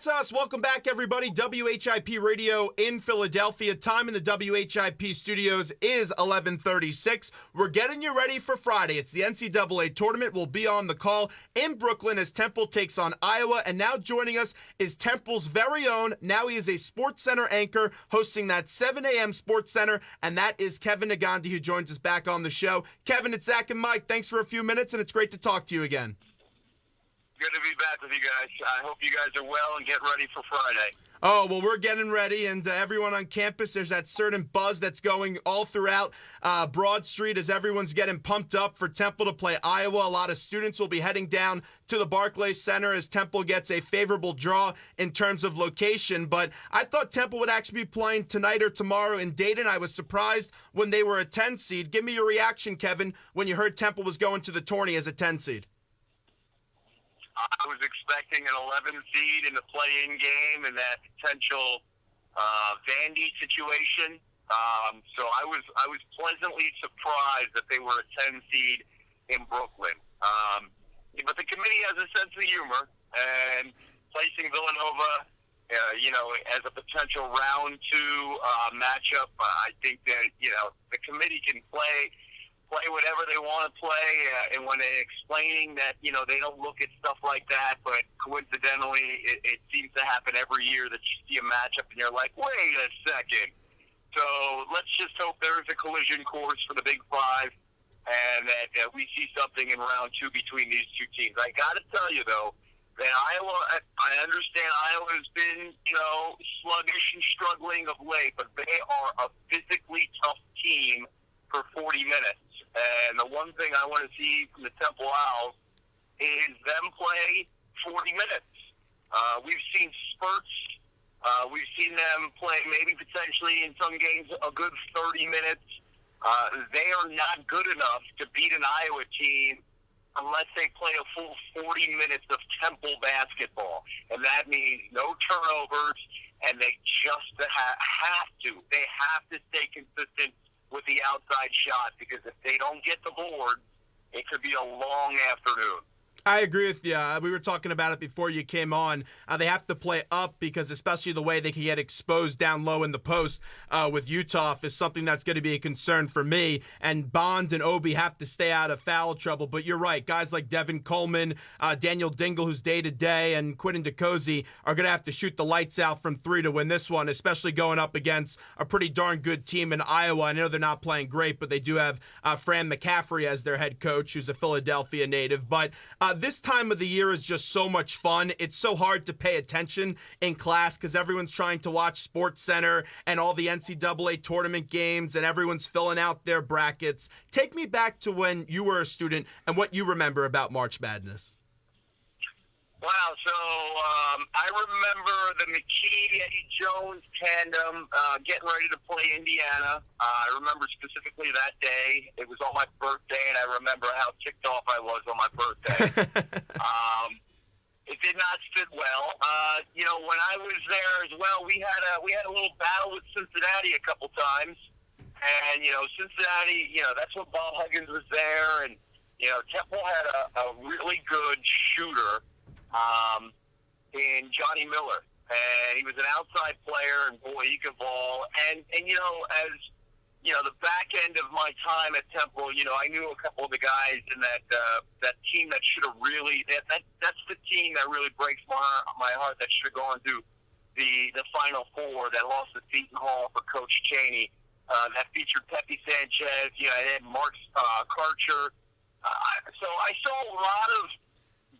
That's us. Welcome back, everybody. WHIP Radio in Philadelphia. Time in the WHIP studios is 11:36. We're getting you ready for Friday. It's the NCAA tournament. We'll be on the call in Brooklyn as Temple takes on Iowa. And now joining us is Temple's very own. Now he is a Sports Center anchor hosting that 7 a.m. Sports Center. And that is Kevin Negandhi, who joins us back on the show. Kevin, it's Zach and Mike. Thanks for a few minutes, and it's great to talk to you again. Good to be back with you guys. I hope you guys are well and get ready for Friday. Oh, well, we're getting ready, and everyone on campus, there's that certain buzz that's going all throughout Broad Street as everyone's getting pumped up for Temple to play Iowa. A lot of students will be heading down to the Barclays Center as Temple gets a favorable draw in terms of location. But I thought Temple would actually be playing tonight or tomorrow in Dayton. I was surprised when they were a 10 seed. Give me your reaction, Kevin, when you heard Temple was going to the tourney as a 10 seed. I was expecting an 11 seed in the play-in game and that potential Vandy situation. So I was pleasantly surprised that they were a 10 seed in Brooklyn. But the committee has a sense of humor, and placing Villanova, as a potential round 2 matchup, I think that the committee can play whatever they want to play, and when they're explaining that, they don't look at stuff like that, but coincidentally, it seems to happen every year that you see a matchup and you're like, wait a second. So let's just hope there is a collision course for the Big Five, and that we see something in round 2 between these two teams. I got to tell you, though, that I understand Iowa has been, sluggish and struggling of late, but they are a physically tough team for 40 minutes. And the one thing I want to see from the Temple Owls is them play 40 minutes. We've seen spurts. We've seen them play maybe potentially in some games a good 30 minutes. They are not good enough to beat an Iowa team unless they play a full 40 minutes of Temple basketball. And that means no turnovers, and they just have to. They have to stay consistent with the outside shot, because if they don't get the board, it could be a long afternoon. I agree with you. We were talking about it before you came on. They have to play up because especially the way they can get exposed down low in the post with Utah is something that's going to be a concern for me. And Bond and Obi have to stay out of foul trouble. But you're right. Guys like Devin Coleman, Daniel Dingle, who's day-to-day, and Quinton DeCozy are going to have to shoot the lights out from 3 to win this one, especially going up against a pretty darn good team in Iowa. I know they're not playing great, but they do have Fran McCaffrey as their head coach, who's a Philadelphia native. But this time of the year is just so much fun. It's so hard to pay attention in class because everyone's trying to watch Sports Center and all the NCAA tournament games, and everyone's filling out their brackets. Take me back to when you were a student and what you remember about March Madness. Wow, so I remember the McKee-Eddie Jones tandem getting ready to play Indiana. I remember specifically that day. It was on my birthday, and I remember how ticked off I was on my birthday. It did not sit well. When I was there as well, we had a little battle with Cincinnati a couple times. And, Cincinnati, that's when Bob Huggins was there. And, Temple had a really good shooter in Johnny Miller, and he was an outside player, and boy, he could ball. And as the back end of my time at Temple, I knew a couple of the guys in that team that should have really that's the team that really breaks my heart, that should have gone to the Final Four, that lost to Seton Hall for Coach Chaney, that featured Pepe Sanchez, it had Mark Karcher. So I saw a lot of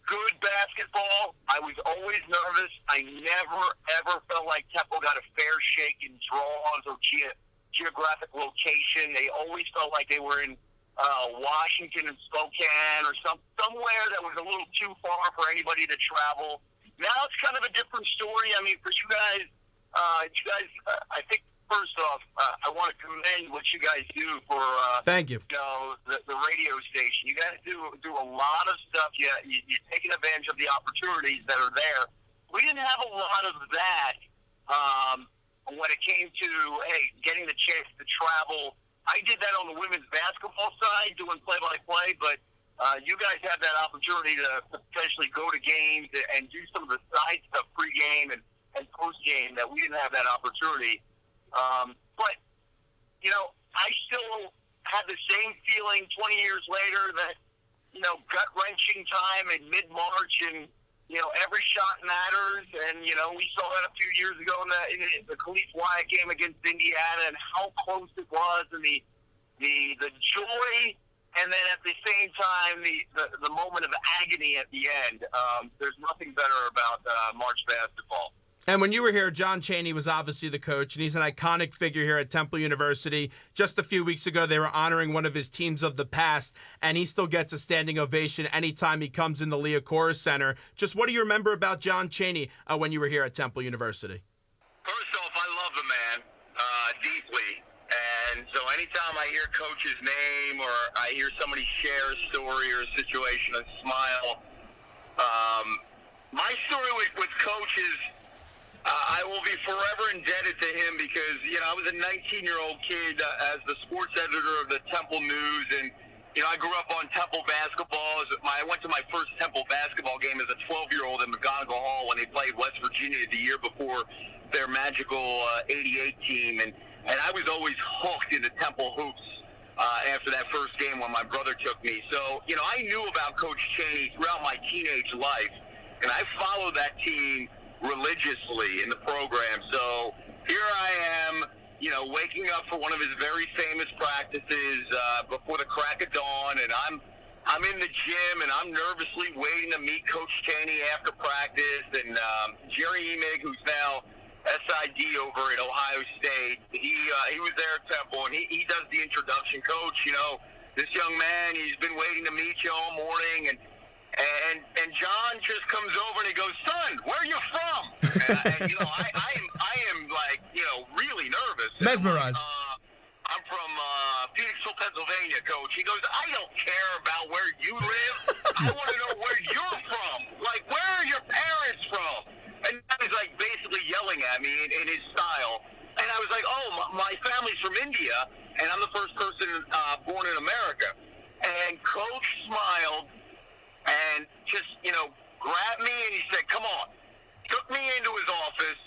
good basketball. I was always nervous. I never, ever felt like Temple got a fair shake in draws or geographic location. They always felt like they were in Washington and Spokane or somewhere that was a little too far for anybody to travel. Now it's kind of a different story. I mean, for you guys, I think, first off, I want to commend what you guys do for thank you. The radio station. You guys do a lot of stuff. You're taking advantage of the opportunities that are there. We didn't have a lot of that when it came to getting the chance to travel. I did that on the women's basketball side, doing play-by-play, but you guys have that opportunity to potentially go to games and do some of the side stuff pregame and postgame that we didn't have that opportunity. But, I still have the same feeling 20 years later that, gut-wrenching time in mid-March and, every shot matters. And, we saw that a few years ago in the Khalif Wyatt game against Indiana and how close it was and the joy, and then at the same time, the moment of agony at the end. There's nothing better about March basketball. And when you were here, John Chaney was obviously the coach, and he's an iconic figure here at Temple University. Just a few weeks ago, they were honoring one of his teams of the past, and he still gets a standing ovation anytime he comes in the Liacouras Center. Just what do you remember about John Chaney when you were here at Temple University? First off, I love the man deeply. And so anytime I hear Coach's name or I hear somebody share a story or a situation, I smile. My story with Coach is I will be forever indebted to him because, I was a 19-year-old kid as the sports editor of the Temple News, and, I grew up on Temple basketball. I went to my first Temple basketball game as a 12-year-old in McGonigal Hall when they played West Virginia the year before their magical 88 team, and I was always hooked into Temple hoops after that first game when my brother took me. So, I knew about Coach Chaney throughout my teenage life, and I followed that team religiously in the program. So here I am, waking up for one of his very famous practices before the crack of dawn, and I'm in the gym, and I'm nervously waiting to meet Coach Chaney after practice, and Jerry Emig, who's now SID over at Ohio State, he was there at Temple, and he does the introduction. Coach, this young man, he's been waiting to meet you all morning, and John just comes over and he goes, "Son, where are you from?" And I am like, really nervous. Mesmerized. I'm from Phoenixville, Pennsylvania, Coach. He goes, "I don't care about where you live. I want to know where you're from. Like, where are your parents from?" And he's like basically yelling at me in his style. And I was like, "Oh, my family's from India, and I'm the first person born in America." And Coach smiled and just, grabbed me and he said, "Come on." Took me into his office,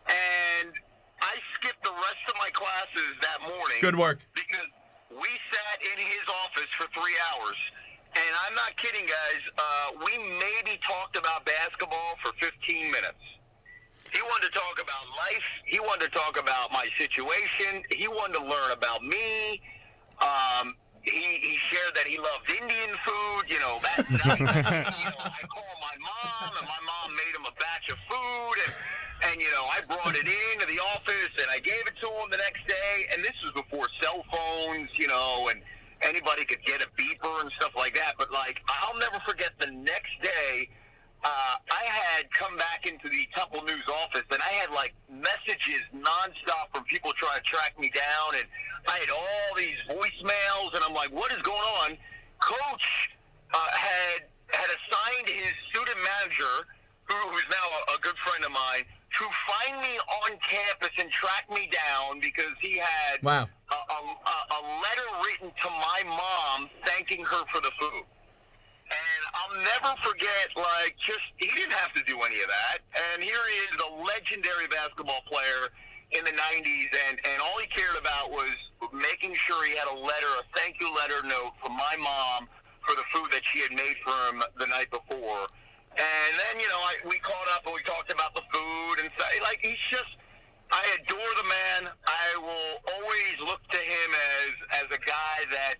and I skipped the rest of my classes that morning. Good work. Because we sat in his office for 3 hours. And I'm not kidding, guys. We maybe talked about basketball for 15 minutes. He wanted to talk about life. He wanted to talk about my situation. He wanted to learn about me. He shared that he loved Indian food. That night, I called my mom, and my mom made him a batch of food, and I brought it into the office, and I gave it to him the next day. And this was before cell phones, and anybody could get a beeper and stuff like that. But I'll never forget the next day. I had come back into the Temple News office, and I had messages nonstop from people trying to track me down, and I had all these voicemails, and I'm like, what is going on? Coach had assigned his student manager, who's now a good friend of mine, to find me on campus and track me down because he had a letter written to my mom thanking her for the food. And I'll never forget, he didn't have to do any of that. And here he is, a legendary basketball player in the 90s, and all he cared about was making sure he had a thank you letter note from my mom for the food that she had made for him the night before. And then, we caught up and we talked about the food, and I adore the man. I will always look to him as a guy that,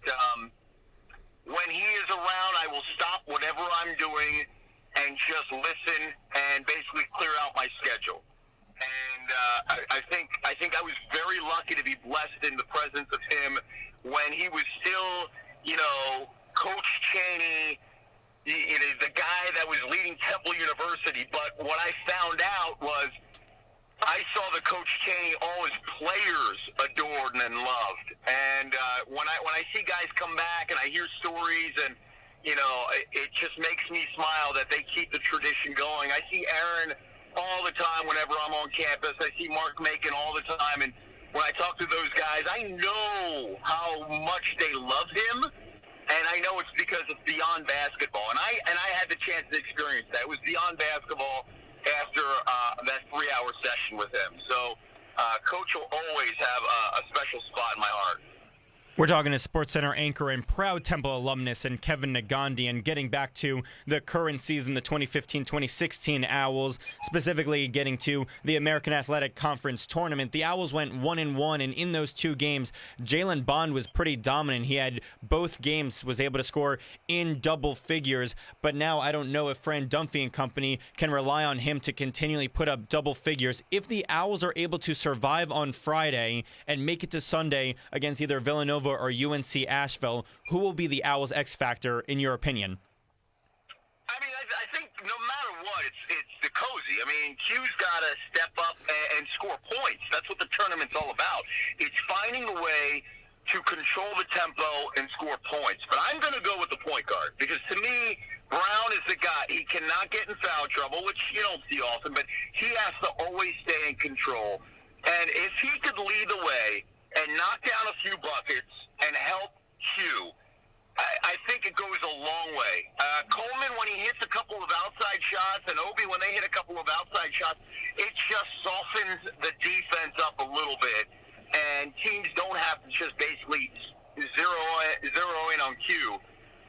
when he is around, I will stop whatever I'm doing and just listen and basically clear out my schedule. And I think I was very lucky to be blessed in the presence of him when he was still, Coach Chaney, the guy that was leading Temple University. But what I found out was I saw the Coach Chaney all his players adored and loved. And when I see guys come back and I hear stories, and it just makes me smile that they keep the tradition going. I see Aaron all the time whenever I'm on campus. I see Mark Macon all the time, and when I talk to those guys, I know how much they love him, and I know it's because it's beyond basketball, and I had the chance to experience that. It was beyond basketball after that 3-hour session with him. So Coach will always have a special spot in my heart. We're talking to SportsCenter anchor and proud Temple alumnus and Kevin Negandhi, and getting back to the current season, the 2015-2016 Owls, specifically getting to the American Athletic Conference tournament. The Owls went 1-1, and in those 2 games, Jalen Bond was pretty dominant. He had both games, was able to score in double figures, but now I don't know if Fran Dunphy and company can rely on him to continually put up double figures. If the Owls are able to survive on Friday and make it to Sunday against either Villanova or UNC Asheville, who will be the Owls' X factor in your opinion? I mean, I think no matter what, it's the cozy. I mean, Q's got to step up and score points. That's what the tournament's all about. It's finding a way to control the tempo and score points. But I'm going to go with the point guard because to me, Brown is the guy. He cannot get in foul trouble, which you don't see often, but he has to always stay in control. And if he could lead the way and knock down a few buckets and help Q, I think it goes a long way. Coleman, when he hits a couple of outside shots, and Obi, when they hit a couple of outside shots, it just softens the defense up a little bit, and teams don't have to just basically zero in on Q.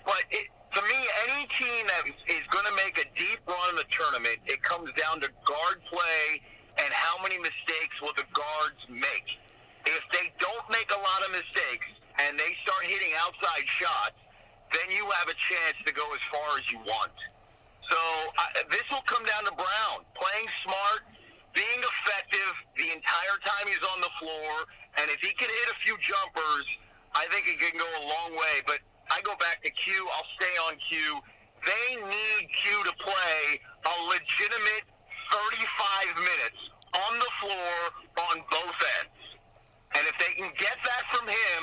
But to me, any team that is going to make a deep run in the tournament, it comes down to guard play and how many mistakes will the guards make. If they don't make a lot of mistakes and they start hitting outside shots, then you have a chance to go as far as you want. So this will come down to Brown, playing smart, being effective the entire time he's on the floor, and if he can hit a few jumpers, I think it can go a long way. But I go back to Q. I'll stay on Q. They need Q to play a legitimate 35 minutes on the floor on both ends. And if they can get that from him,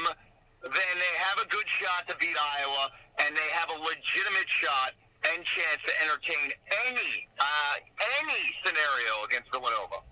then they have a good shot to beat Iowa, and they have a legitimate shot and chance to entertain any scenario against Villanova.